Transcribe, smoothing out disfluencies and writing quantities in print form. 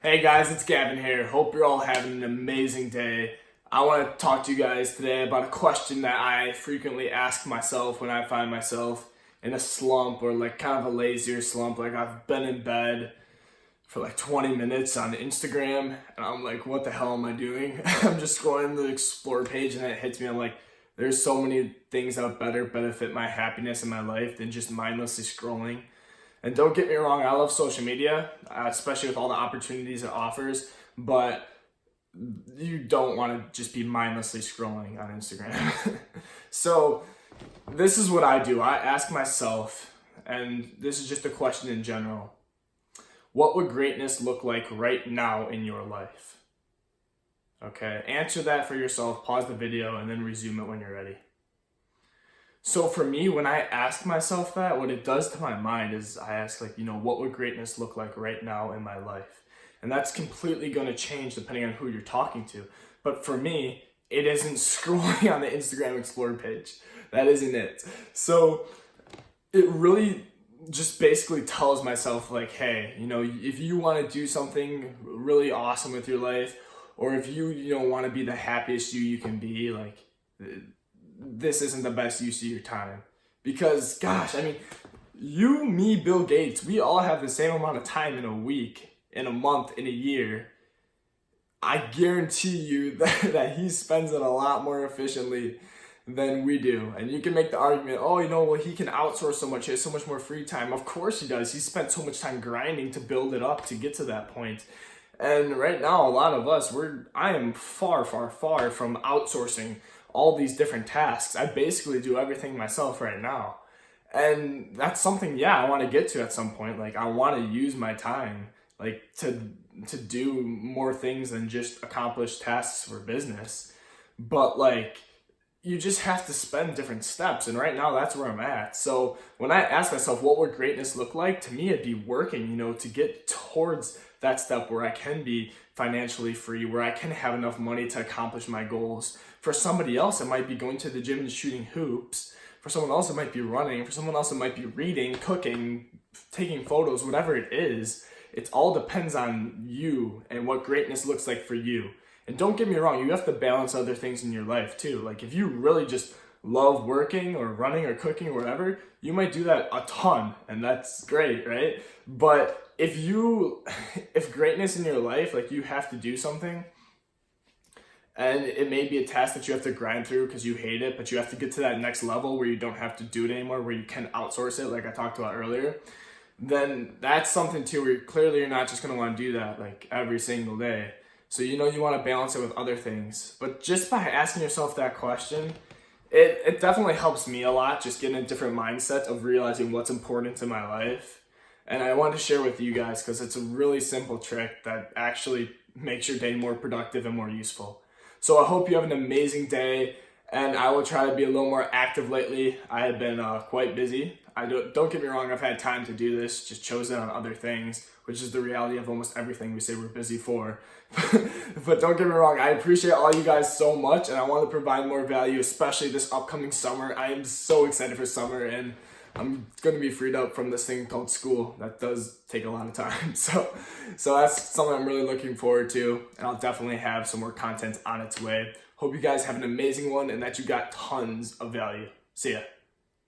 Hey guys, it's Gavin here. Hope you're all having an amazing day. I want to talk to you guys today about a question that I frequently ask myself when I find myself in a slump or like kind of a lazier slump. Like I've been in bed for like 20 minutes on Instagram and I'm like, what the hell am I doing? I'm just scrolling the explore page and it hits me. I'm like, there's so many things that would better benefit my happiness in my life than just mindlessly scrolling. And don't get me wrong, I love social media, especially with all the opportunities it offers, but you don't want to just be mindlessly scrolling on Instagram. So this is what I do. I ask myself, and this is just a question in general, what would greatness look like right now in your life? Okay, answer that for yourself, pause the video, and then resume it when you're ready. So for me, when I ask myself that, what it does to my mind is I ask what would greatness look like right now in my life? And that's completely going to change depending on who you're talking to. But for me, it isn't scrolling on the Instagram Explore page. That isn't it. So it really just basically tells myself like, hey, if you want to do something really awesome with your life, or if you want to be the happiest you can be, like, this isn't the best use of your time. Because, gosh, you, me, Bill Gates, we all have the same amount of time in a week, in a month, in a year. I guarantee you that he spends it a lot more efficiently than we do. And you can make the argument, he can outsource so much, he has so much more free time. Of course he does. He spent so much time grinding to build it up to get to that point. And right now, a lot of us, I am far, far, far from outsourcing all these different tasks. I basically do everything myself right now. And that's something, I want to get to at some point. Like, I want to use my time, like, to do more things than just accomplish tasks for business. But, like, you just have to spend different steps. And right now, that's where I'm at. So when I ask myself, what would greatness look like? To me, it'd be working, to get towards that step where I can be financially free, where I can have enough money to accomplish my goals. For somebody else, it might be going to the gym and shooting hoops. For someone else, it might be running. For someone else, it might be reading, cooking, taking photos, whatever it is. It all depends on you and what greatness looks like for you. And don't get me wrong, you have to balance other things in your life too. Like if you really just love working or running or cooking or whatever, you might do that a ton and that's great, right? But if greatness in your life, like you have to do something and it may be a task that you have to grind through because you hate it, but you have to get to that next level where you don't have to do it anymore, where you can outsource it like I talked about earlier, then that's something too where clearly you're not just going to want to do that like every single day. So you want to balance it with other things. But just by asking yourself that question, it definitely helps me a lot, just getting a different mindset of realizing what's important in my life. And I wanted to share with you guys because it's a really simple trick that actually makes your day more productive and more useful. So I hope you have an amazing day, and I will try to be a little more active lately. I have been quite busy. Don't get me wrong, I've had time to do this, just chosen on other things, which is the reality of almost everything we say we're busy for. But don't get me wrong, I appreciate all you guys so much, and I want to provide more value, especially this upcoming summer. I am so excited for summer, and I'm going to be freed up from this thing called school. That does take a lot of time. So that's something I'm really looking forward to, and I'll definitely have some more content on its way. Hope you guys have an amazing one and that you got tons of value. See ya.